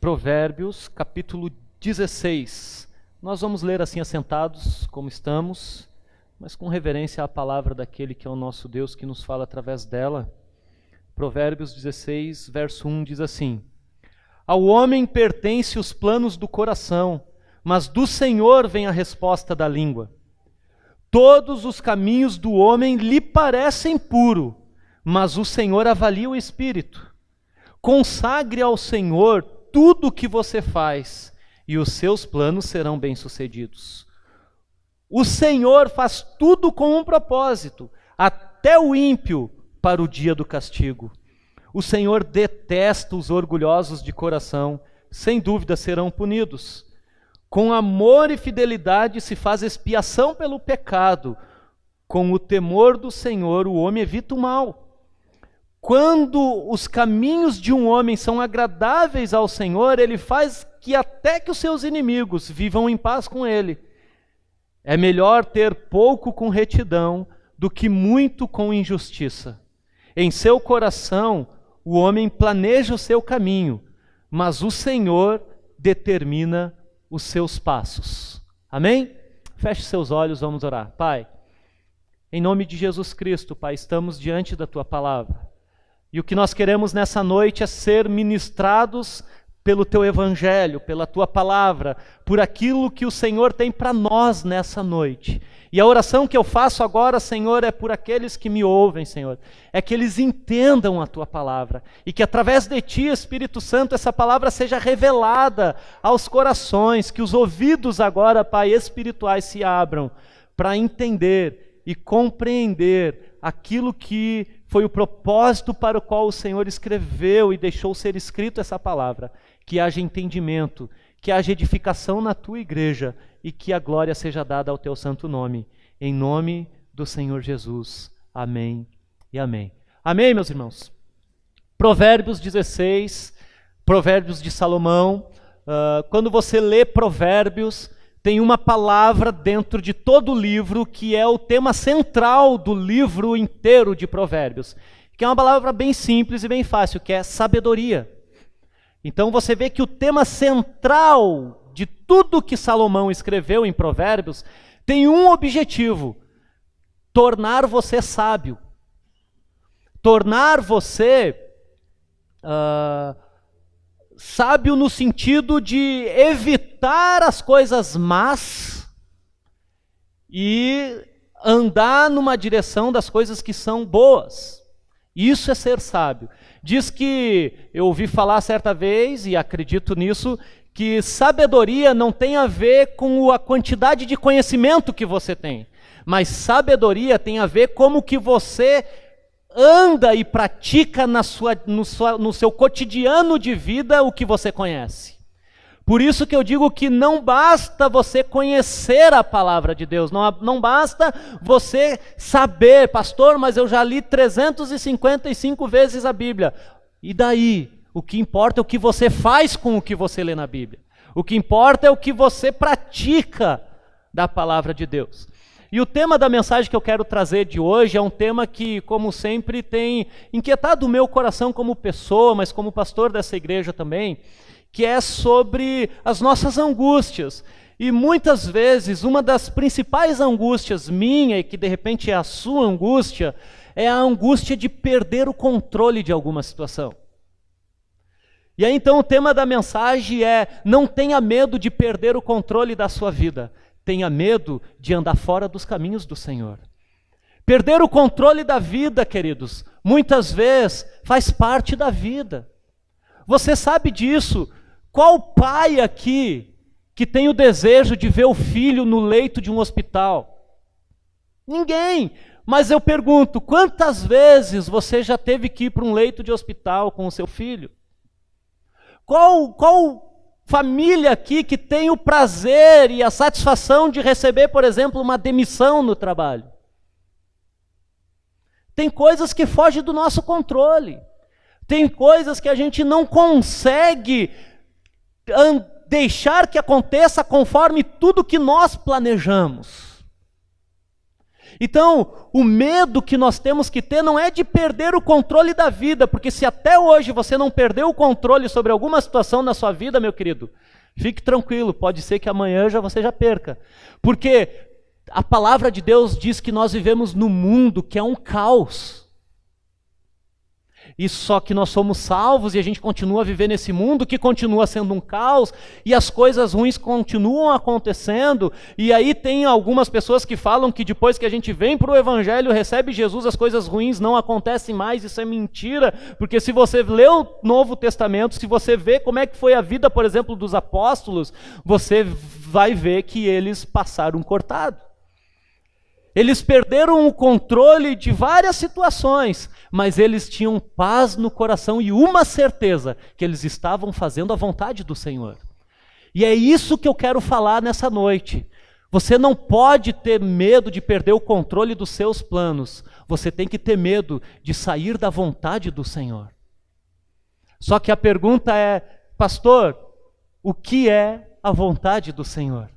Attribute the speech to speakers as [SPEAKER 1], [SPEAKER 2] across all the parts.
[SPEAKER 1] Provérbios, capítulo 16. Nós vamos ler assim assentados, como estamos, mas com reverência à palavra daquele que é o nosso Deus, que nos fala através dela. Provérbios 16, verso 1 diz assim: Ao homem pertence os planos do coração, mas do Senhor vem a resposta da língua. Todos os caminhos do homem lhe parecem puro, mas o Senhor avalia o espírito. Consagre ao Senhor tudo o que você faz, e os seus planos serão bem-sucedidos. O Senhor faz tudo com um propósito, até o ímpio para o dia do castigo. O Senhor detesta os orgulhosos de coração, sem dúvida serão punidos. Com amor e fidelidade se faz expiação pelo pecado. Com o temor do Senhor o homem evita o mal. Quando os caminhos de um homem são agradáveis ao Senhor, ele faz que até que os seus inimigos vivam em paz com ele. É melhor ter pouco com retidão do que muito com injustiça. Em seu coração o homem planeja o seu caminho, mas o Senhor determina os seus passos. Amém? Feche seus olhos, vamos orar. Pai, em nome de Jesus Cristo, Pai, estamos diante da Tua palavra. E o que nós queremos nessa noite é ser ministrados pelo Teu Evangelho, pela Tua palavra, por aquilo que o Senhor tem para nós nessa noite. E a oração que eu faço agora, Senhor, é por aqueles que me ouvem, Senhor. É que eles entendam a Tua palavra. E que através de Ti, Espírito Santo, essa palavra seja revelada aos corações. Que os ouvidos agora, Pai, espirituais se abram para entender e compreender aquilo que foi o propósito para o qual o Senhor escreveu e deixou ser escrito essa palavra. Que haja entendimento, que haja edificação na Tua igreja e que a glória seja dada ao Teu santo nome. Em nome do Senhor Jesus. Amém e amém. Amém, meus irmãos? Provérbios 16, Provérbios de Salomão. Quando você lê Provérbios, tem uma palavra dentro de todo o livro que é o tema central do livro inteiro de Provérbios, que é uma palavra bem simples e bem fácil, que é sabedoria. Então você vê que o tema central de tudo que Salomão escreveu em Provérbios tem um objetivo: tornar você sábio. Tornar você sábio no sentido de evitar as coisas más e andar numa direção das coisas que são boas. Isso é ser sábio. Diz que, eu ouvi falar certa vez, e acredito nisso, que sabedoria não tem a ver com a quantidade de conhecimento que você tem, mas sabedoria tem a ver como que você anda e pratica no seu cotidiano de vida o que você conhece. Por isso que eu digo que não basta você conhecer a palavra de Deus, não basta você saber, pastor, mas eu já li 355 vezes a Bíblia. E daí? O que importa é o que você faz com o que você lê na Bíblia. O que importa é o que você pratica da palavra de Deus. E o tema da mensagem que eu quero trazer de hoje é um tema que, como sempre, tem inquietado o meu coração como pessoa, mas como pastor dessa igreja também, que é sobre as nossas angústias. E muitas vezes, uma das principais angústias minha, e que de repente é a sua angústia, é a angústia de perder o controle de alguma situação. E aí então o tema da mensagem é: não tenha medo de perder o controle da sua vida. Tenha medo de andar fora dos caminhos do Senhor. Perder o controle da vida, queridos, muitas vezes faz parte da vida. Você sabe disso. Qual pai aqui que tem o desejo de ver o filho no leito de um hospital? Ninguém. Mas eu pergunto, quantas vezes você já teve que ir para um leito de hospital com o seu filho? Qual família aqui que tem o prazer e a satisfação de receber, por exemplo, uma demissão no trabalho? Tem coisas que fogem do nosso controle. Tem coisas que a gente não consegue deixar que aconteça conforme tudo que nós planejamos. Então, o medo que nós temos que ter não é de perder o controle da vida, porque se até hoje você não perdeu o controle sobre alguma situação na sua vida, meu querido, fique tranquilo, pode ser que amanhã você já perca. Porque a palavra de Deus diz que nós vivemos num mundo que é um caos. E só que nós somos salvos e a gente continua a viver nesse mundo que continua sendo um caos e as coisas ruins continuam acontecendo. E aí tem algumas pessoas que falam que depois que a gente vem para o Evangelho, recebe Jesus, as coisas ruins não acontecem mais. Isso é mentira, porque se você lê o Novo Testamento, se você vê como é que foi a vida, por exemplo, dos apóstolos, você vai ver que eles passaram cortado. Eles perderam o controle de várias situações, mas eles tinham paz no coração e uma certeza, que eles estavam fazendo a vontade do Senhor. E é isso que eu quero falar nessa noite. Você não pode ter medo de perder o controle dos seus planos. Você tem que ter medo de sair da vontade do Senhor. Só que a pergunta é, pastor, o que é a vontade do Senhor?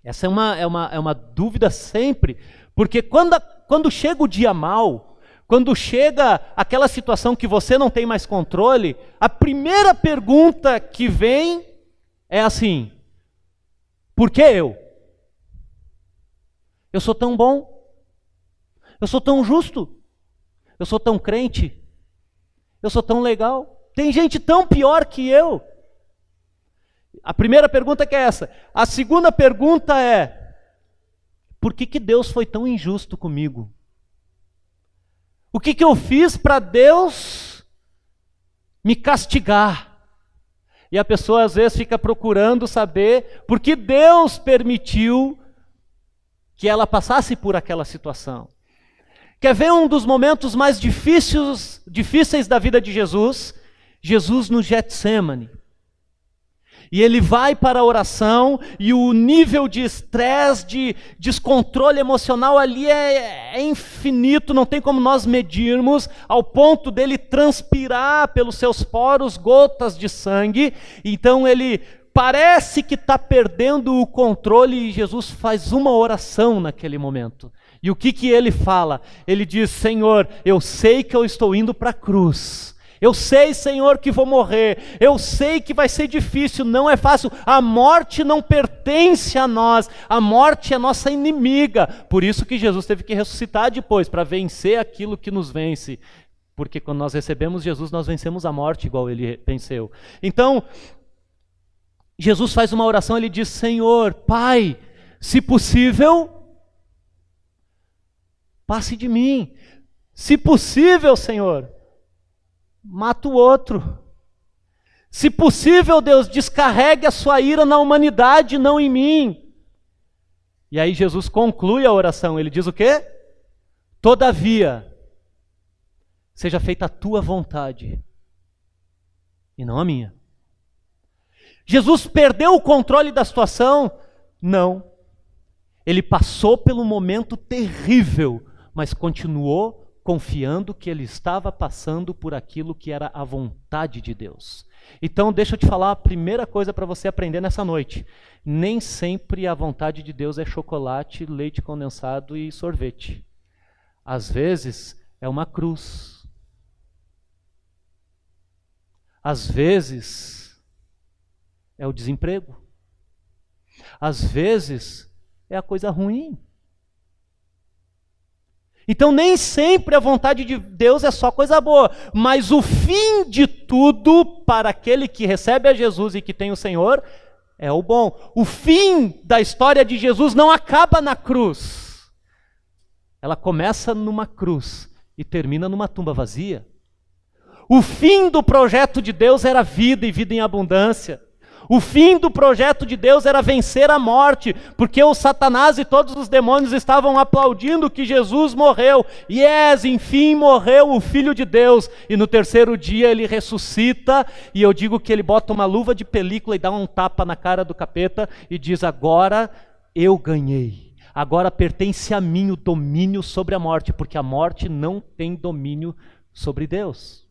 [SPEAKER 1] Essa é uma dúvida sempre, porque quando chega o dia mau, quando chega aquela situação que você não tem mais controle, a primeira pergunta que vem é assim: por que eu? Eu sou tão bom, eu sou tão justo, eu sou tão crente, eu sou tão legal, tem gente tão pior que eu. A primeira pergunta que é essa. A segunda pergunta é: por que Deus foi tão injusto comigo? O que eu fiz para Deus me castigar? E a pessoa às vezes fica procurando saber por que Deus permitiu que ela passasse por aquela situação. Quer ver um dos momentos mais difíceis da vida de Jesus? Jesus no Getsêmani. E ele vai para a oração e o nível de estresse, de descontrole emocional ali é infinito, não tem como nós medirmos, ao ponto dele transpirar pelos seus poros gotas de sangue. Então ele parece que está perdendo o controle e Jesus faz uma oração naquele momento. E o que ele fala? Ele diz: Senhor, eu sei que eu estou indo para a cruz. Eu sei, Senhor, que vou morrer. Eu sei que vai ser difícil, não é fácil. A morte não pertence a nós. A morte é nossa inimiga. Por isso que Jesus teve que ressuscitar depois, para vencer aquilo que nos vence. Porque quando nós recebemos Jesus, nós vencemos a morte igual ele venceu. Então, Jesus faz uma oração, ele diz: Senhor, Pai, se possível, passe de mim. Se possível, Senhor, mata o outro. Se possível, Deus, descarregue a sua ira na humanidade, não em mim. E aí Jesus conclui a oração, ele diz o quê? Todavia, seja feita a tua vontade e não a minha. Jesus perdeu o controle da situação? Não. Ele passou pelo momento terrível, mas continuou confiando que ele estava passando por aquilo que era a vontade de Deus. Então, deixa eu te falar a primeira coisa para você aprender nessa noite. Nem sempre a vontade de Deus é chocolate, leite condensado e sorvete. Às vezes, é uma cruz. Às vezes, é o desemprego. Às vezes, é a coisa ruim. Então nem sempre a vontade de Deus é só coisa boa, mas o fim de tudo para aquele que recebe a Jesus e que tem o Senhor é o bom. O fim da história de Jesus não acaba na cruz. Ela começa numa cruz e termina numa tumba vazia. O fim do projeto de Deus era vida e vida em abundância. O fim do projeto de Deus era vencer a morte, porque o Satanás e todos os demônios estavam aplaudindo que Jesus morreu. Enfim morreu o Filho de Deus. E no terceiro dia ele ressuscita, e eu digo que ele bota uma luva de película e dá um tapa na cara do capeta e diz: agora eu ganhei. Agora pertence a mim o domínio sobre a morte, porque a morte não tem domínio sobre Deus.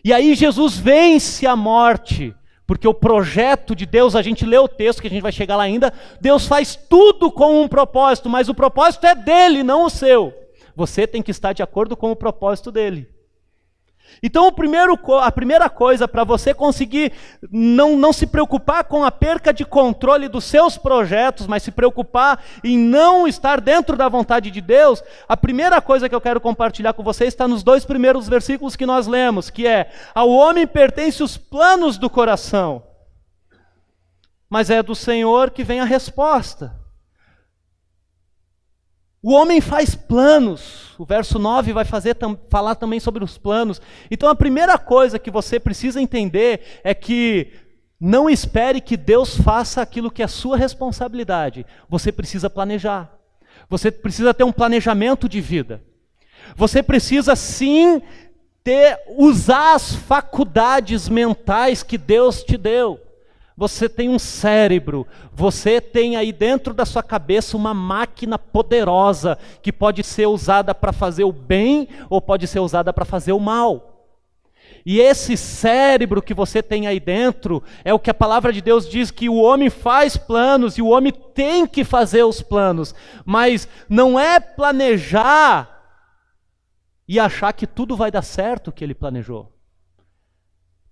[SPEAKER 1] E aí Jesus vence a morte, Porque o projeto de Deus, a gente lê o texto, que a gente vai chegar lá ainda, Deus faz tudo com um propósito, mas o propósito é dele, não o seu. Você tem que estar de acordo com o propósito dele. Então a primeira coisa para você conseguir não se preocupar com a perca de controle dos seus projetos, mas se preocupar em não estar dentro da vontade de Deus, a primeira coisa que eu quero compartilhar com você está nos 2 primeiros versículos que nós lemos, que é: ao homem pertencem os planos do coração, mas é do Senhor que vem a resposta. O homem faz planos, o verso 9 vai falar também sobre os planos. Então a primeira coisa que você precisa entender é que não espere que Deus faça aquilo que é sua responsabilidade. Você precisa planejar, você precisa ter um planejamento de vida. Você precisa sim usar as faculdades mentais que Deus te deu. Você tem um cérebro, você tem aí dentro da sua cabeça uma máquina poderosa que pode ser usada para fazer o bem ou pode ser usada para fazer o mal. E esse cérebro que você tem aí dentro é o que a palavra de Deus diz, que o homem faz planos e o homem tem que fazer os planos, mas não é planejar e achar que tudo vai dar certo o que ele planejou.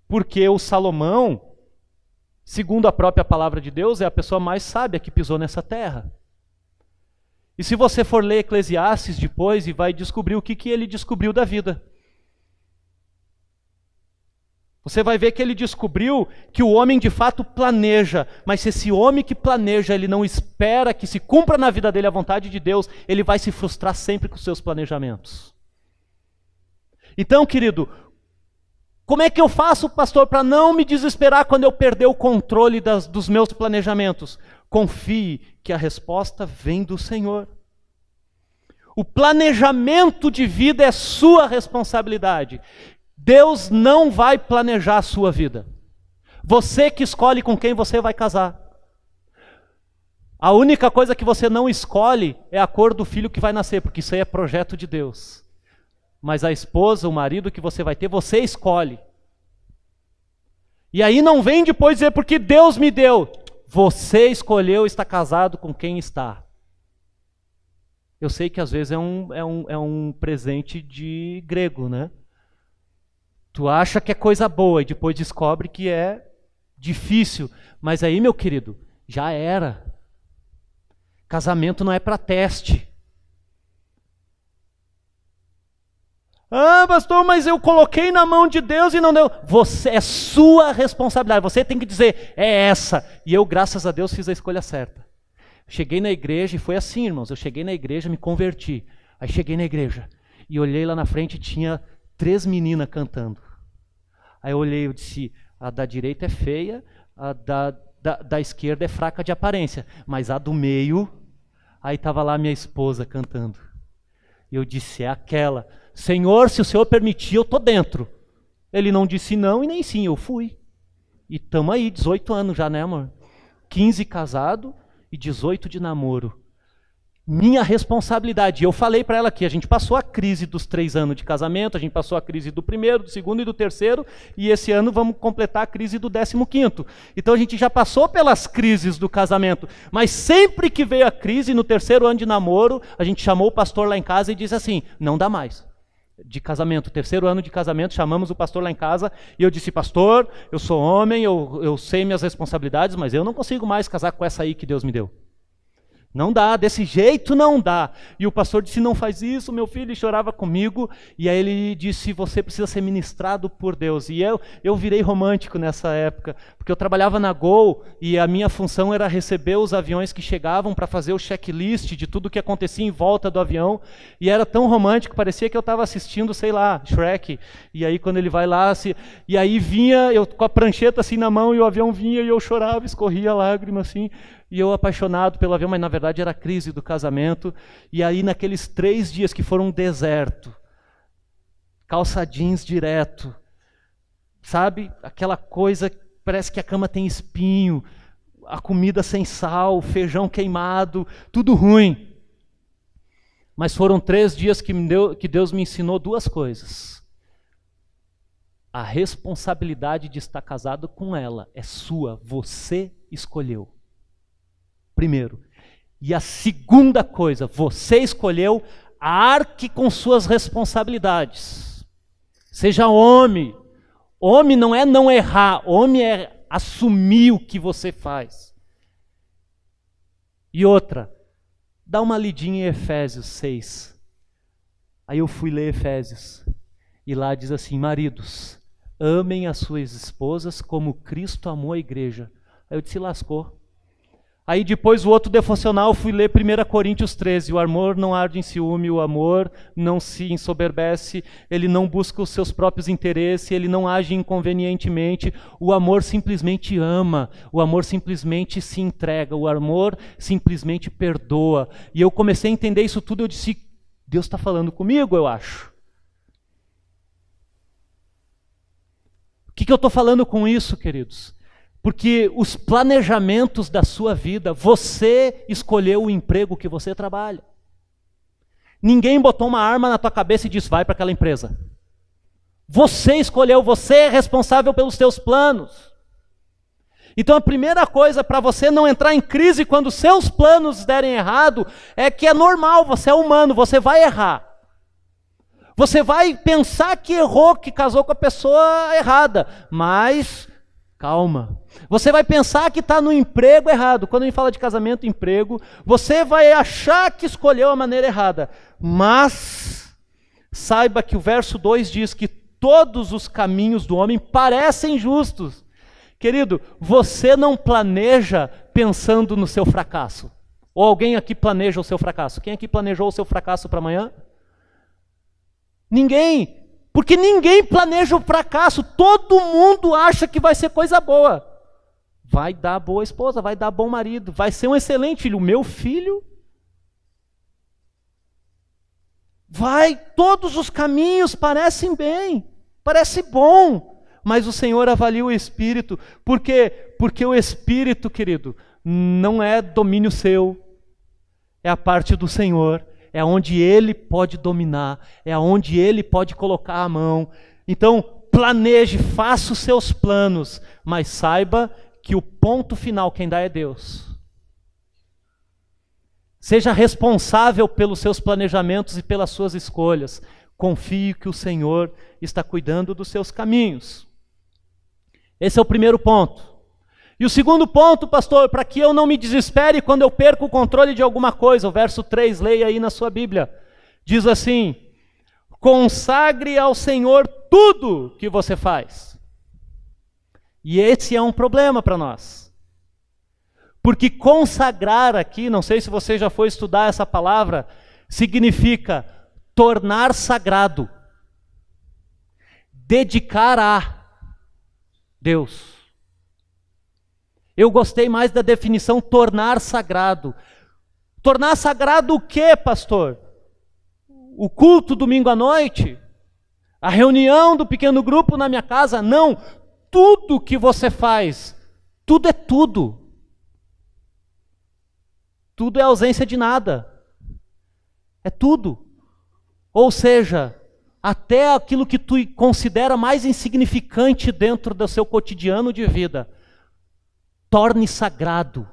[SPEAKER 1] Porque o Salomão, segundo a própria palavra de Deus, é a pessoa mais sábia que pisou nessa terra. E se você for ler Eclesiastes depois, e vai descobrir o que ele descobriu da vida. Você vai ver que ele descobriu que o homem de fato planeja, mas se esse homem que planeja, ele não espera que se cumpra na vida dele a vontade de Deus, ele vai se frustrar sempre com os seus planejamentos. Então, querido, como é que eu faço, pastor, para não me desesperar quando eu perder o controle dos meus planejamentos? Confie que a resposta vem do Senhor. O planejamento de vida é sua responsabilidade. Deus não vai planejar a sua vida. Você que escolhe com quem você vai casar. A única coisa que você não escolhe é a cor do filho que vai nascer, porque isso aí é projeto de Deus. Mas a esposa, o marido que você vai ter, você escolhe. E aí não vem depois dizer, porque Deus me deu. Você escolheu estar casado com quem está. Eu sei que às vezes é um presente de grego, né? Tu acha que é coisa boa e depois descobre que é difícil. Mas aí, meu querido, já era. Casamento não é para teste. Ah, pastor, mas eu coloquei na mão de Deus e não deu. É sua responsabilidade. Você tem que dizer, é essa. E eu, graças a Deus, fiz a escolha certa. Cheguei na igreja e foi assim, irmãos. Eu cheguei na igreja, me converti. Aí cheguei na igreja e olhei lá na frente e tinha 3 meninas cantando. Aí eu olhei e disse, a da direita é feia, a da esquerda é fraca de aparência. Mas a do meio, aí estava lá minha esposa cantando. E eu disse, é aquela. Senhor, se o Senhor permitir, eu estou dentro. Ele não disse não e nem sim, eu fui. E estamos aí, 18 anos já, né, amor? 15 casado e 18 de namoro. Minha responsabilidade. Eu falei para ela que a gente passou a crise dos 3 anos de casamento, a gente passou a crise do primeiro, do segundo e do terceiro, e esse ano vamos completar a crise do 15º. Então a gente já passou pelas crises do casamento, mas sempre que veio a crise, no 3º ano de namoro, a gente chamou o pastor lá em casa e disse assim, não dá mais. De casamento, 3º ano de casamento, chamamos o pastor lá em casa e eu disse, pastor, eu sou homem, eu sei minhas responsabilidades, mas eu não consigo mais casar com essa aí que Deus me deu. Não dá, desse jeito não dá. E o pastor disse, não faz isso, meu filho, e chorava comigo. E aí ele disse, você precisa ser ministrado por Deus. E eu virei romântico nessa época, porque eu trabalhava na Gol e a minha função era receber os aviões que chegavam para fazer o checklist de tudo que acontecia em volta do avião. E era tão romântico, parecia que eu estava assistindo, sei lá, Shrek. E aí quando ele vai lá, e aí vinha, eu com a prancheta assim na mão, e o avião vinha e eu chorava, escorria lágrima assim. E eu apaixonado pelo avião, mas na verdade era a crise do casamento. E aí naqueles 3 dias que foram um deserto, calça jeans direto, sabe? Aquela coisa, parece que a cama tem espinho, a comida sem sal, feijão queimado, tudo ruim. Mas foram 3 dias que Deus me ensinou 2 coisas. A responsabilidade de estar casado com ela é sua, você escolheu. Primeiro. E a segunda coisa, você escolheu, arque com suas responsabilidades. Seja homem. Homem não é não errar, homem é assumir o que você faz. E outra, dá uma lidinha em Efésios 6. Aí eu fui ler Efésios. E lá diz assim: maridos, amem as suas esposas como Cristo amou a igreja. Aí eu disse: lascou. Aí depois o outro devocional eu fui ler 1 Coríntios 13. O amor não arde em ciúme, o amor não se ensoberbece, ele não busca os seus próprios interesses, ele não age inconvenientemente. O amor simplesmente ama, o amor simplesmente se entrega, o amor simplesmente perdoa. E eu comecei a entender isso tudo, eu disse: Deus está falando comigo, eu acho. O que eu estou falando com isso, queridos? Porque os planejamentos da sua vida, você escolheu o emprego que você trabalha. Ninguém botou uma arma na tua cabeça e disse: vai para aquela empresa. Você escolheu, você é responsável pelos teus planos. Então a primeira coisa para você não entrar em crise quando seus planos derem errado, é que é normal, você é humano, você vai errar. Você vai pensar que errou, que casou com a pessoa errada, mas calma. Você vai pensar que está no emprego errado. Quando a gente fala de casamento, emprego, você vai achar que escolheu a maneira errada. Mas saiba que o verso 2 diz que todos os caminhos do homem parecem justos. Querido, você não planeja pensando no seu fracasso. Ou alguém aqui planeja o seu fracasso? Quem aqui planejou o seu fracasso para amanhã? Ninguém. Porque ninguém planeja o fracasso. Todo mundo acha que vai ser coisa boa. Vai dar boa esposa, vai dar bom marido, vai ser um excelente filho. O meu filho vai, todos os caminhos parecem bem, parece bom, mas o Senhor avalia o espírito. Por quê? Porque o espírito, querido, não é domínio seu, é a parte do Senhor, é onde Ele pode dominar, é onde Ele pode colocar a mão. Então, planeje, faça os seus planos, mas saiba que o ponto final quem dá é Deus. Seja responsável pelos seus planejamentos e pelas suas escolhas. Confie que o Senhor está cuidando dos seus caminhos. Esse é o primeiro ponto. E o segundo ponto, pastor, para que eu não me desespere quando eu perco o controle de alguma coisa, o verso 3, leia aí na sua Bíblia, diz assim: consagre ao Senhor tudo que você faz. E esse é um problema para nós. Porque consagrar aqui, não sei se você já foi estudar essa palavra, significa tornar sagrado, dedicar a Deus. Eu gostei mais da definição tornar sagrado. Tornar sagrado o quê, pastor? O culto domingo à noite? A reunião do pequeno grupo na minha casa? Não. Tudo que você faz, tudo é tudo. Tudo é ausência de nada. É tudo. Ou seja, até aquilo que tu considera mais insignificante dentro do seu cotidiano de vida, torne sagrado.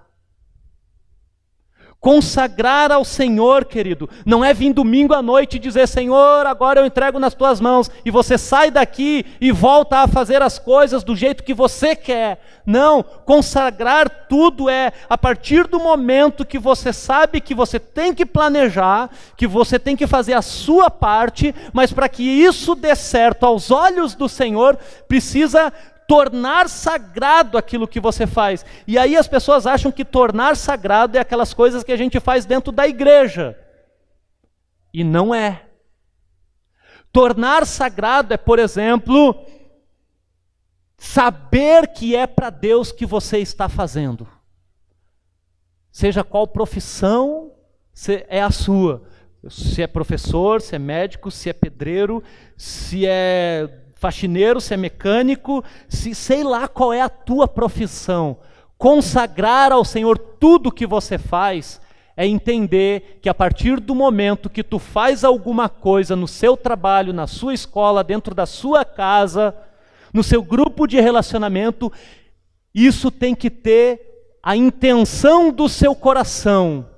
[SPEAKER 1] Consagrar ao Senhor, querido, não é vir domingo à noite e dizer: Senhor, agora eu entrego nas tuas mãos, e você sai daqui e volta a fazer as coisas do jeito que você quer. Não, consagrar tudo é a partir do momento que você sabe que você tem que planejar, que você tem que fazer a sua parte, mas para que isso dê certo aos olhos do Senhor, precisa tornar sagrado aquilo que você faz. E aí as pessoas acham que tornar sagrado é aquelas coisas que a gente faz dentro da igreja. E não é. Tornar sagrado é, por exemplo, saber que é para Deus que você está fazendo. Seja qual profissão é a sua. Se é professor, se é médico, se é pedreiro, se é faxineiro, se é mecânico, sei lá qual é a tua profissão. Consagrar ao Senhor tudo que você faz é entender que a partir do momento que tu faz alguma coisa no seu trabalho, na sua escola, dentro da sua casa, no seu grupo de relacionamento, isso tem que ter a intenção do seu coração.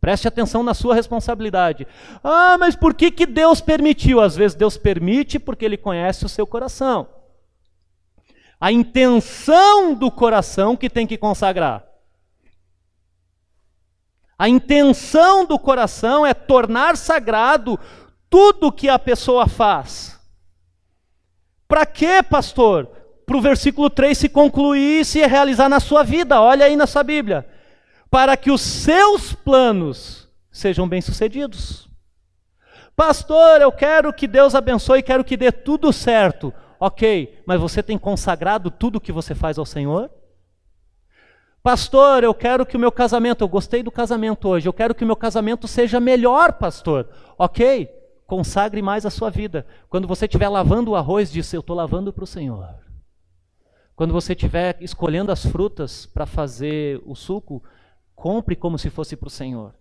[SPEAKER 1] Preste atenção na sua responsabilidade. Ah, mas por que Deus permitiu? Às vezes Deus permite porque Ele conhece o seu coração. A intenção do coração que tem que consagrar. A intenção do coração é tornar sagrado tudo que a pessoa faz. Para quê, pastor? Para o versículo 3 se concluir e se realizar na sua vida. Olha aí na sua Bíblia. Para que os seus planos sejam bem-sucedidos. Pastor, eu quero que Deus abençoe, quero que dê tudo certo. Ok, mas você tem consagrado tudo o que você faz ao Senhor? Pastor, eu quero que o meu casamento, eu gostei do casamento hoje, eu quero que o meu casamento seja melhor, pastor. Ok, consagre mais a sua vida. Quando você estiver lavando o arroz, diz, eu estou lavando para o Senhor. Quando você estiver escolhendo as frutas para fazer o suco, compre como se fosse para o Senhor.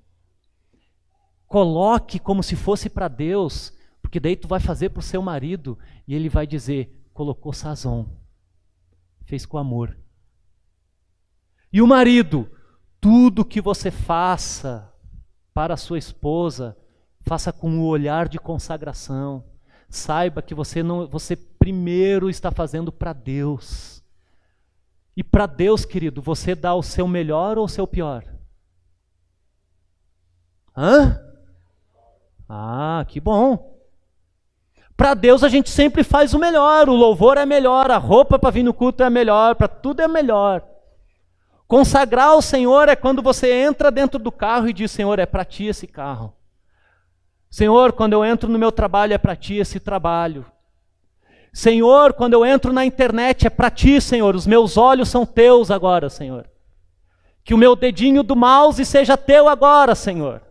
[SPEAKER 1] Coloque como se fosse para Deus, porque daí tu vai fazer para o seu marido e ele vai dizer, colocou sazon, fez com amor. E o marido, tudo que você faça para a sua esposa, faça com um olhar de consagração. Saiba que você primeiro está fazendo para Deus. E para Deus, querido, você dá o seu melhor ou o seu pior? Hã? Ah, que bom. Para Deus a gente sempre faz o melhor, o louvor é melhor, a roupa para vir no culto é melhor, para tudo é melhor. Consagrar ao Senhor é quando você entra dentro do carro e diz, Senhor, é para Ti esse carro. Senhor, quando eu entro no meu trabalho, é para Ti esse trabalho. Senhor, quando eu entro na internet, é para Ti, Senhor, os meus olhos são Teus agora, Senhor. Que o meu dedinho do mouse seja Teu agora, Senhor.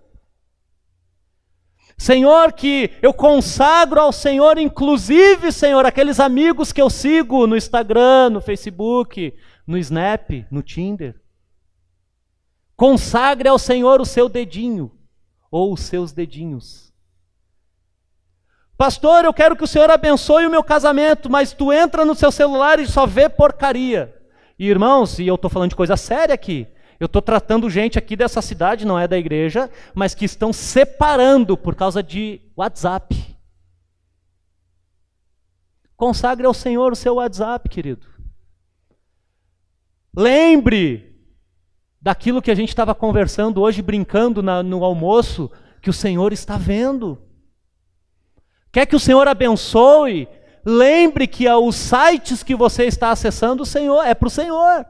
[SPEAKER 1] Senhor, que eu consagro ao Senhor, inclusive, Senhor, aqueles amigos que eu sigo no Instagram, no Facebook, no Snap, no Tinder. Consagre ao Senhor o seu dedinho, ou os seus dedinhos. Pastor, eu quero que o Senhor abençoe o meu casamento, mas tu entra no seu celular e só vê porcaria. E irmãos, e eu estou falando de coisa séria aqui, eu estou tratando gente aqui dessa cidade, não é da igreja, mas que estão separando por causa de WhatsApp. Consagre ao Senhor o seu WhatsApp, querido. Lembre daquilo que a gente estava conversando hoje, brincando no almoço, que o Senhor está vendo. Quer que o Senhor abençoe? Lembre que os sites que você está acessando, o Senhor é para o Senhor.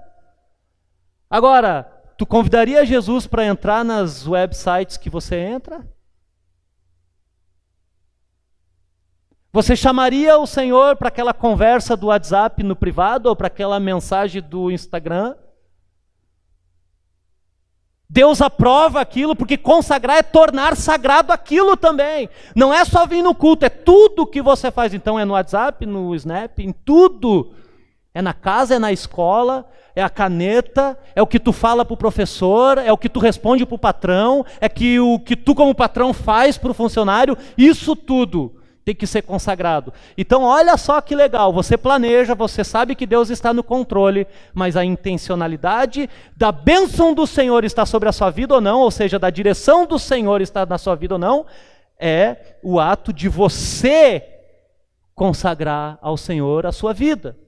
[SPEAKER 1] Agora, tu convidaria Jesus para entrar nas websites que você entra? Você chamaria o Senhor para aquela conversa do WhatsApp no privado ou para aquela mensagem do Instagram? Deus aprova aquilo, porque consagrar é tornar sagrado aquilo também. Não é só vir no culto, é tudo que você faz. Então é no WhatsApp, no Snap, em tudo. É na casa, é na escola, é a caneta, é o que tu fala para o professor, é o que tu responde para o patrão, é o que tu como patrão faz para o funcionário, isso tudo tem que ser consagrado. Então olha só que legal, você planeja, você sabe que Deus está no controle, mas a intencionalidade da bênção do Senhor está sobre a sua vida ou não, ou seja, da direção do Senhor está na sua vida ou não, é o ato de você consagrar ao Senhor a sua vida.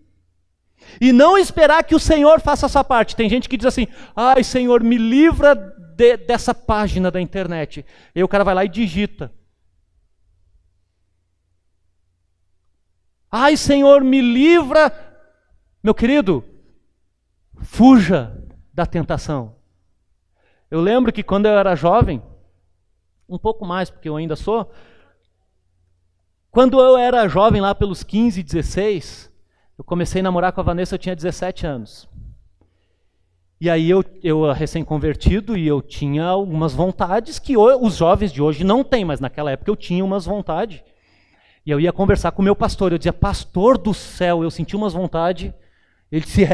[SPEAKER 1] E não esperar que o Senhor faça a sua parte. Tem gente que diz assim, ai Senhor, me livra dessa página da internet. E o cara vai lá e digita. Ai, Senhor, me livra. Meu querido, fuja da tentação. Eu lembro que quando eu era jovem, um pouco mais, porque eu ainda sou, quando eu era jovem, lá pelos 15, 16, eu comecei a namorar com a Vanessa, eu tinha 17 anos. E aí eu recém-convertido, e eu tinha algumas vontades que os jovens de hoje não têm, mas naquela época eu tinha umas vontades. E eu ia conversar com o meu pastor, eu dizia, pastor do céu, eu senti umas vontades. Ele disse,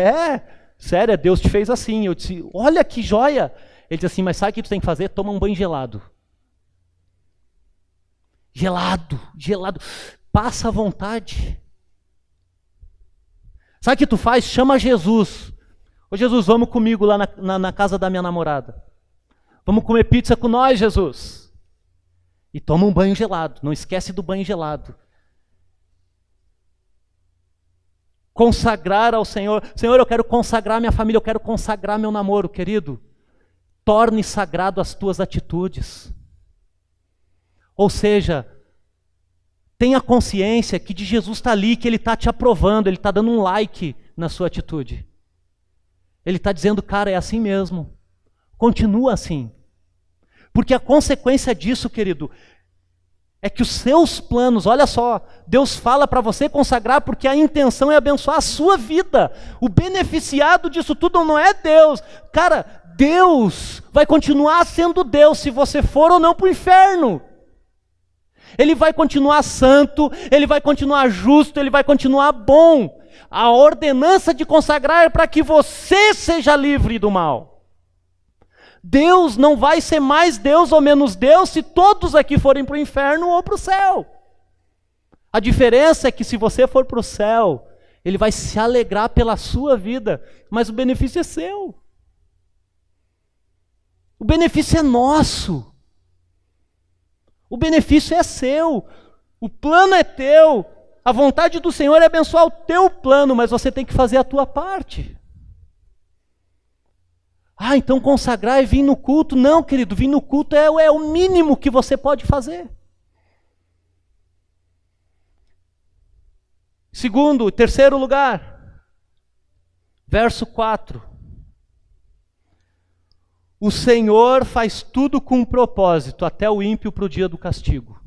[SPEAKER 1] sério, Deus te fez assim. Eu disse, olha que joia. Ele disse assim, mas sabe o que tu tem que fazer? Toma um banho gelado. Gelado, passa à vontade. Sabe o que tu faz? Chama Jesus. Ô Jesus, vamos comigo lá na casa da minha namorada. Vamos comer pizza com nós, Jesus. E toma um banho gelado. Não esquece do banho gelado. Consagrar ao Senhor. Senhor, eu quero consagrar minha família, eu quero consagrar meu namoro, querido. Torne sagrado as tuas atitudes. Ou seja, tenha consciência que de Jesus está ali, que Ele está te aprovando, Ele está dando um like na sua atitude. Ele está dizendo, cara, é assim mesmo. Continua assim. Porque a consequência disso, querido, é que os seus planos, olha só, Deus fala para você consagrar porque a intenção é abençoar a sua vida. O beneficiado disso tudo não é Deus. Cara, Deus vai continuar sendo Deus se você for ou não para o inferno. Ele vai continuar santo, Ele vai continuar justo, Ele vai continuar bom. A ordenança de consagrar é para que você seja livre do mal. Deus não vai ser mais Deus ou menos Deus se todos aqui forem para o inferno ou para o céu. A diferença é que se você for para o céu, Ele vai se alegrar pela sua vida, mas o benefício é seu. O benefício é nosso. O benefício é seu. O plano é teu. A vontade do Senhor é abençoar o teu plano, mas você tem que fazer a tua parte. Ah, então consagrar e vir no culto. Não, querido, vir no culto é o mínimo que você pode fazer. Terceiro lugar, verso 4. O Senhor faz tudo com um propósito, até o ímpio para o dia do castigo.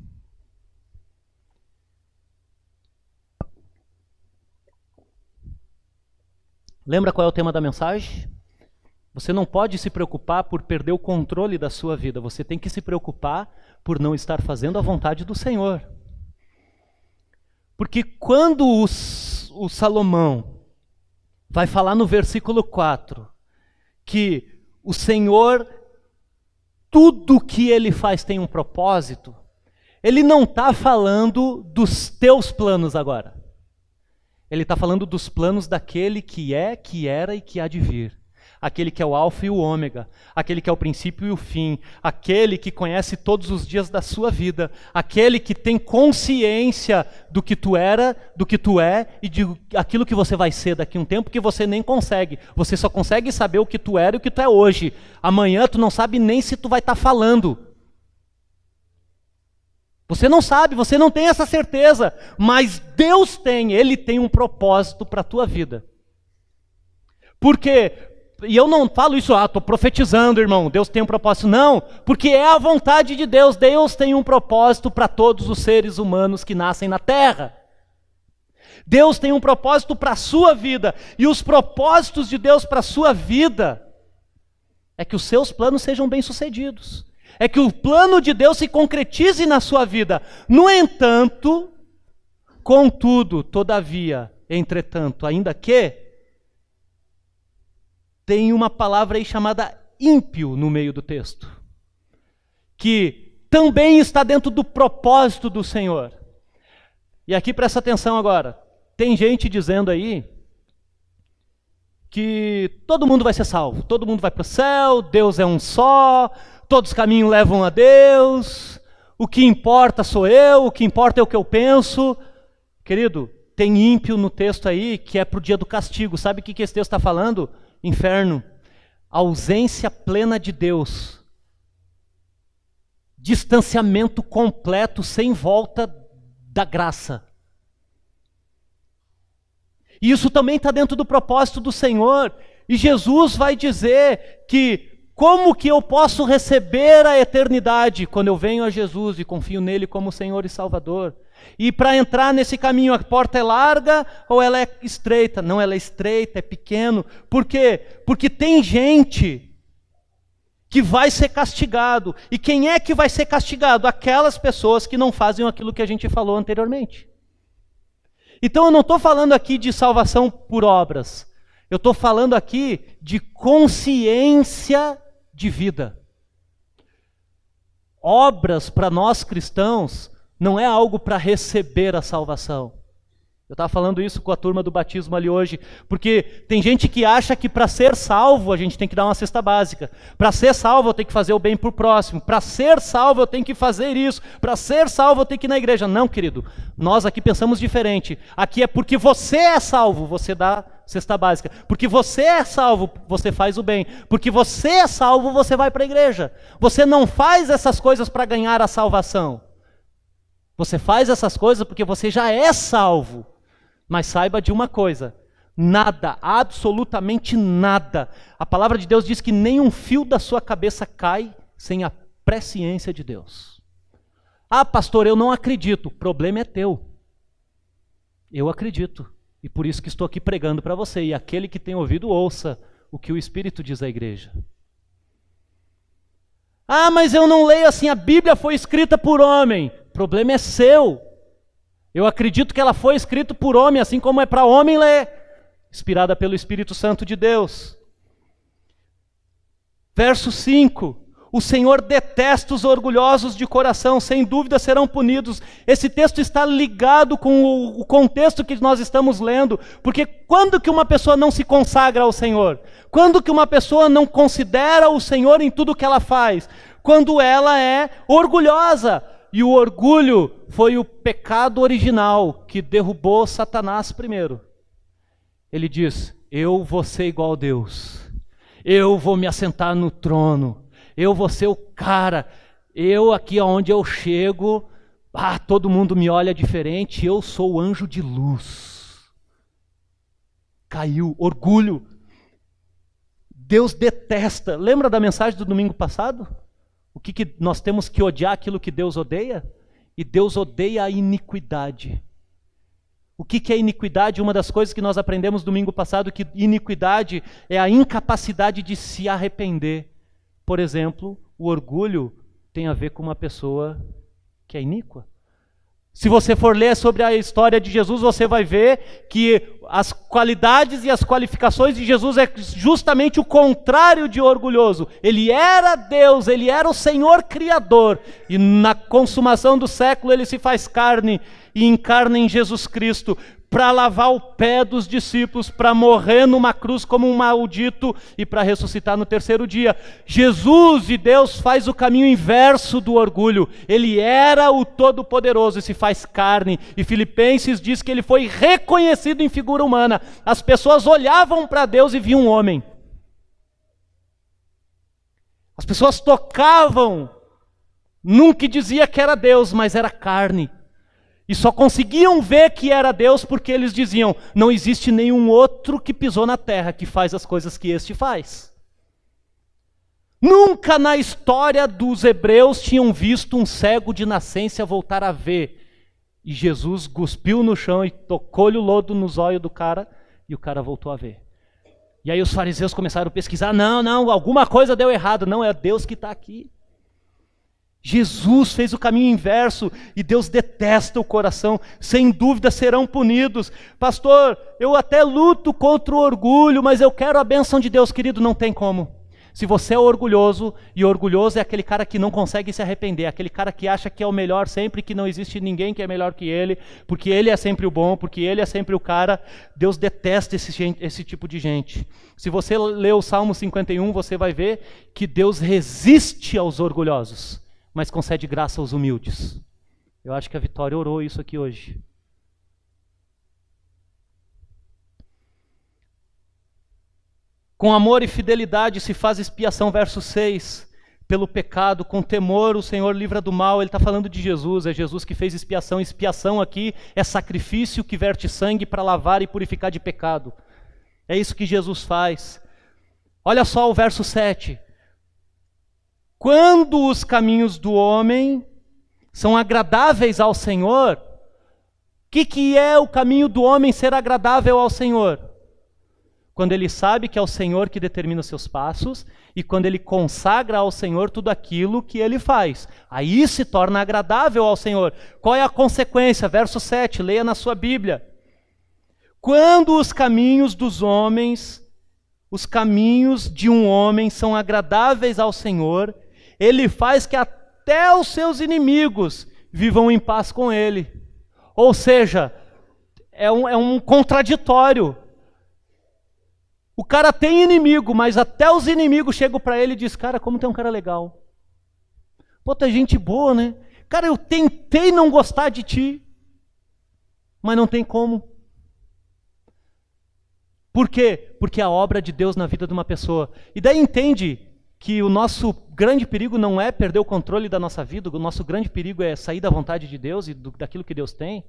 [SPEAKER 1] Lembra qual é o tema da mensagem? Você não pode se preocupar por perder o controle da sua vida. Você tem que se preocupar por não estar fazendo a vontade do Senhor. Porque quando o Salomão vai falar no versículo 4 que o Senhor, tudo que Ele faz tem um propósito, Ele não está falando dos teus planos agora. Ele está falando dos planos daquele que é, que era e que há de vir. Aquele que é o alfa e o ômega, aquele que é o princípio e o fim, aquele que conhece todos os dias da sua vida, aquele que tem consciência do que tu era, do que tu é e de aquilo que você vai ser daqui a um tempo que você nem consegue. Você só consegue saber o que tu era e o que tu é hoje. Amanhã tu não sabe nem se tu vai estar falando. Você não sabe, você não tem essa certeza, mas Deus tem, Ele tem um propósito para a tua vida. Por quê? E eu não falo isso, estou profetizando, irmão, Deus tem um propósito. Não, porque é a vontade de Deus. Deus tem um propósito para todos os seres humanos que nascem na terra. Deus tem um propósito para a sua vida. E os propósitos de Deus para a sua vida é que os seus planos sejam bem-sucedidos. É que o plano de Deus se concretize na sua vida. No entanto, contudo, todavia, entretanto, ainda que, tem uma palavra aí chamada ímpio no meio do texto, que também está dentro do propósito do Senhor. E aqui presta atenção agora, tem gente dizendo aí que todo mundo vai ser salvo, todo mundo vai para o céu, Deus é um só, todos os caminhos levam a Deus, o que importa sou eu, o que importa é o que eu penso. Querido, tem ímpio no texto aí que é para o dia do castigo. Sabe o que esse texto está falando? Inferno, ausência plena de Deus, distanciamento completo, sem volta da graça. E isso também está dentro do propósito do Senhor. E Jesus vai dizer que como que eu posso receber a eternidade quando eu venho a Jesus e confio nele como Senhor e Salvador? E para entrar nesse caminho, a porta é larga ou ela é estreita? Não, ela é estreita, é pequeno. Por quê? Porque tem gente que vai ser castigado. E quem é que vai ser castigado? Aquelas pessoas que não fazem aquilo que a gente falou anteriormente. Então eu não estou falando aqui de salvação por obras. Eu estou falando aqui de consciência de vida. Obras para nós cristãos não é algo para receber a salvação. Eu Eu estava falando isso com a turma do batismo ali hoje, porque tem gente que acha que para ser salvo a gente tem que dar uma cesta básica. Para ser salvo eu tenho que fazer o bem para o próximo. Para ser salvo eu tenho que fazer isso. Para ser salvo eu tenho que ir na igreja. Não, querido, nós aqui pensamos diferente. Aqui é porque você é salvo, você dá cesta básica. Porque você é salvo, você faz o bem. Porque você é salvo, você vai para a igreja. Você não faz essas coisas para ganhar a salvação. Você faz essas coisas porque você já é salvo. Mas saiba de uma coisa, nada, absolutamente nada. A palavra de Deus diz que nem um fio da sua cabeça cai sem a presciência de Deus. Ah, pastor, eu não acredito. O problema é teu. Eu acredito. E por isso que estou aqui pregando para você. E aquele que tem ouvido, ouça o que o Espírito diz à igreja. Ah, mas eu não leio assim, a Bíblia foi escrita por homem. O problema é seu. Eu acredito que ela foi escrita por homem, assim como é para homem ler, inspirada pelo Espírito Santo de Deus. Verso 5, o Senhor detesta os orgulhosos de coração, sem dúvida serão punidos. Esse texto está ligado com o contexto que nós estamos lendo, porque quando que uma pessoa não se consagra ao Senhor? Quando que uma pessoa não considera o Senhor em tudo que ela faz? Quando ela é orgulhosa. E o orgulho foi o pecado original que derrubou Satanás primeiro. Ele diz, eu vou ser igual a Deus. Eu vou me assentar no trono. Eu vou ser o cara. Eu aqui onde eu chego, todo mundo me olha diferente. Eu sou o anjo de luz. Caiu, orgulho. Deus detesta. Lembra da mensagem do domingo passado? O que nós temos que odiar aquilo que Deus odeia? E Deus odeia a iniquidade. O que é iniquidade? Uma das coisas que nós aprendemos domingo passado, que iniquidade é a incapacidade de se arrepender. Por exemplo, o orgulho tem a ver com uma pessoa que é iníqua. Se você for ler sobre a história de Jesus, você vai ver que as qualidades e as qualificações de Jesus é justamente o contrário de orgulhoso. Ele era Deus, ele era o Senhor Criador. E na consumação do século ele se faz carne e encarna em Jesus Cristo para lavar o pé dos discípulos, para morrer numa cruz como um maldito e para ressuscitar no terceiro dia. Jesus e Deus faz o caminho inverso do orgulho. Ele era o Todo-Poderoso e se faz carne. E Filipenses diz que ele foi reconhecido em figura humana. As pessoas olhavam para Deus e viam um homem. As pessoas tocavam, nunca dizia que era Deus, mas era carne. E só conseguiam ver que era Deus porque eles diziam, não existe nenhum outro que pisou na terra que faz as coisas que este faz. Nunca na história dos hebreus tinham visto um cego de nascença voltar a ver. E Jesus cuspiu no chão e tocou-lhe o lodo nos olhos do cara e o cara voltou a ver. E aí os fariseus começaram a pesquisar, não, alguma coisa deu errado, não, é Deus que está aqui. Jesus fez o caminho inverso e Deus detesta o coração, sem dúvida serão punidos. Pastor, eu até luto contra o orgulho, mas eu quero a bênção de Deus, querido, não tem como. Se você é orgulhoso, e orgulhoso é aquele cara que não consegue se arrepender, aquele cara que acha que é o melhor sempre, que não existe ninguém que é melhor que ele, porque ele é sempre o bom, porque ele é sempre o cara, Deus detesta esse tipo de gente. Se você ler o Salmo 51, você vai ver que Deus resiste aos orgulhosos, mas concede graça aos humildes. Eu acho que a Vitória orou isso aqui hoje. Com amor e fidelidade se faz expiação, verso 6, pelo pecado, com temor o Senhor livra do mal. Ele está falando de Jesus, é Jesus que fez expiação. Expiação aqui é sacrifício que verte sangue para lavar e purificar de pecado. É isso que Jesus faz. Olha só o verso 7. Quando os caminhos do homem são agradáveis ao Senhor, o que é o caminho do homem ser agradável ao Senhor? Quando ele sabe que é o Senhor que determina os seus passos e quando ele consagra ao Senhor tudo aquilo que ele faz. Aí se torna agradável ao Senhor. Qual é a consequência? Verso 7, leia na sua Bíblia. Quando os caminhos dos homens, os caminhos de um homem são agradáveis ao Senhor, ele faz que até os seus inimigos vivam em paz com ele. Ou seja, é um contraditório. O cara tem inimigo, mas até os inimigos chegam para ele e dizem, cara, como tu é um cara legal. Pô, tu é gente boa, né? Cara, eu tentei não gostar de ti, mas não tem como. Por quê? Porque a obra de Deus na vida de uma pessoa. E daí entende que o nosso grande perigo não é perder o controle da nossa vida, o nosso grande perigo é sair da vontade de Deus e daquilo que Deus tem.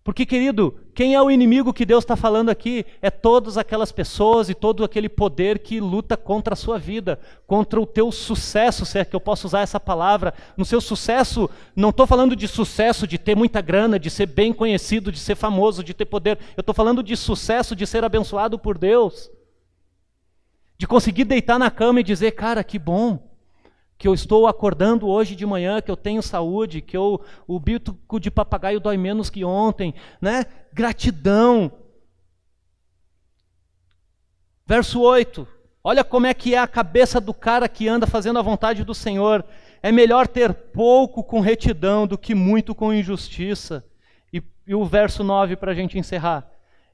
[SPEAKER 1] Porque, querido, quem é o inimigo que Deus está falando aqui? É todas aquelas pessoas e todo aquele poder que luta contra a sua vida, contra o teu sucesso, se é que eu posso usar essa palavra. No seu sucesso, não estou falando de sucesso de ter muita grana, de ser bem conhecido, de ser famoso, de ter poder. Eu estou falando de sucesso de ser abençoado por Deus. De conseguir deitar na cama e dizer, cara, que bom que eu estou acordando hoje de manhã, que eu tenho saúde, que o bico de papagaio dói menos que ontem, né? Gratidão. Verso 8, olha como é que é a cabeça do cara que anda fazendo a vontade do Senhor. É melhor ter pouco com retidão do que muito com injustiça. E o verso 9 para a gente encerrar.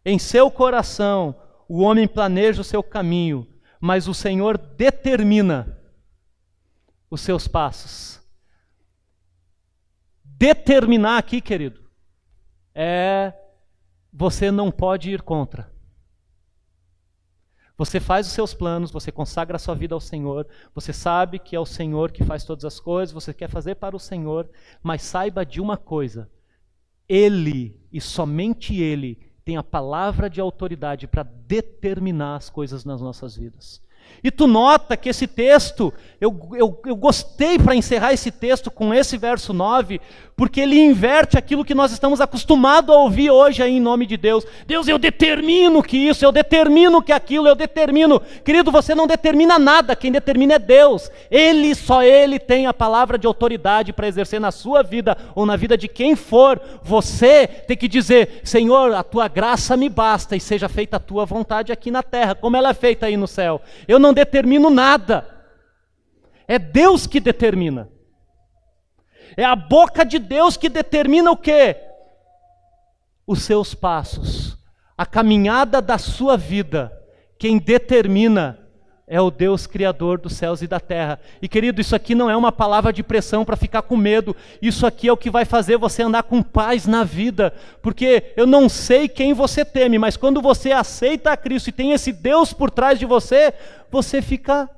[SPEAKER 1] Em seu coração o homem planeja o seu caminho, mas o Senhor determina os seus passos. Determinar aqui, querido, você não pode ir contra. Você faz os seus planos, você consagra a sua vida ao Senhor, você sabe que é o Senhor que faz todas as coisas, você quer fazer para o Senhor, mas saiba de uma coisa, Ele, e somente Ele, tem a palavra de autoridade para determinar as coisas nas nossas vidas. E tu nota que esse texto, eu gostei para encerrar esse texto com esse verso 9, porque ele inverte aquilo que nós estamos acostumados a ouvir hoje aí em nome de Deus. Deus, eu determino que isso, eu determino que aquilo, eu determino. Querido, você não determina nada, quem determina é Deus. Só Ele tem a palavra de autoridade para exercer na sua vida ou na vida de quem for. Você tem que dizer, Senhor, a tua graça me basta e seja feita a tua vontade aqui na terra, como ela é feita aí no céu. Eu não determino nada. É Deus que determina. É a boca de Deus que determina o quê? Os seus passos. A caminhada da sua vida. Quem determina é o Deus Criador dos céus e da terra. E querido, isso aqui não é uma palavra de pressão para ficar com medo. Isso aqui é o que vai fazer você andar com paz na vida. Porque eu não sei quem você teme, mas quando você aceita a Cristo e tem esse Deus por trás de você, você fica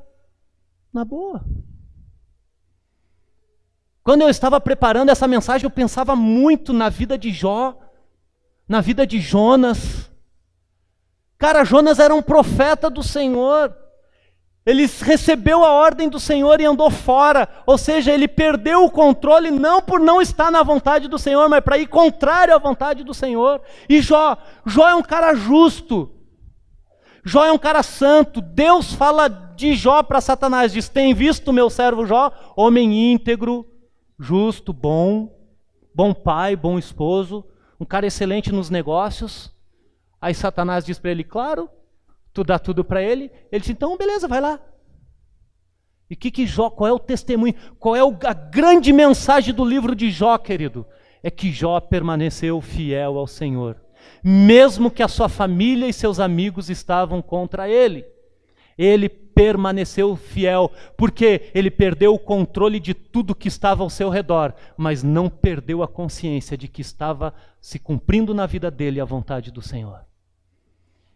[SPEAKER 1] na boa. Quando eu estava preparando essa mensagem, eu pensava muito na vida de Jó, na vida de Jonas. Cara, Jonas era um profeta do Senhor. Ele recebeu a ordem do Senhor e andou fora. Ou seja, ele perdeu o controle não por não estar na vontade do Senhor, mas para ir contrário à vontade do Senhor. E Jó é um cara justo. Jó é um cara santo. Deus fala de Jó para Satanás, diz, tem visto o meu servo Jó, homem íntegro, justo, bom pai, bom esposo, um cara excelente nos negócios. Aí Satanás diz para ele, claro, tu dá tudo para ele. Ele diz, então beleza, vai lá. E Jó, qual é o testemunho, qual é a grande mensagem do livro de Jó, querido? É que Jó permaneceu fiel ao Senhor, mesmo que a sua família e seus amigos estavam contra ele. Ele permaneceu fiel, porque ele perdeu o controle de tudo que estava ao seu redor, mas não perdeu a consciência de que estava se cumprindo na vida dele a vontade do Senhor.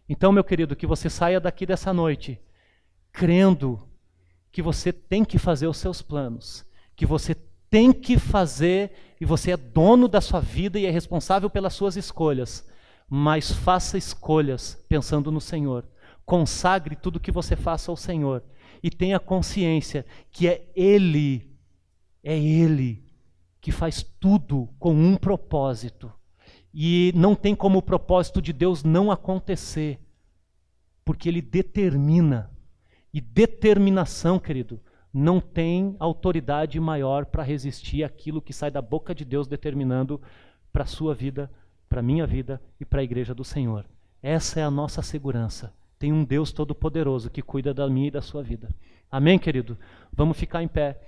[SPEAKER 1] Então, meu querido, que você saia daqui dessa noite crendo que você tem que fazer os seus planos, que você tem que fazer, e você é dono da sua vida e é responsável pelas suas escolhas, mas faça escolhas pensando no Senhor. Consagre tudo que você faça ao Senhor e tenha consciência que é Ele que faz tudo com um propósito. E não tem como o propósito de Deus não acontecer, porque Ele determina. E determinação, querido, não tem autoridade maior para resistir àquilo que sai da boca de Deus determinando para a sua vida, para a minha vida e para a igreja do Senhor. Essa é a nossa segurança. Tem um Deus todo-poderoso que cuida da minha e da sua vida. Amém, querido? Vamos ficar em pé.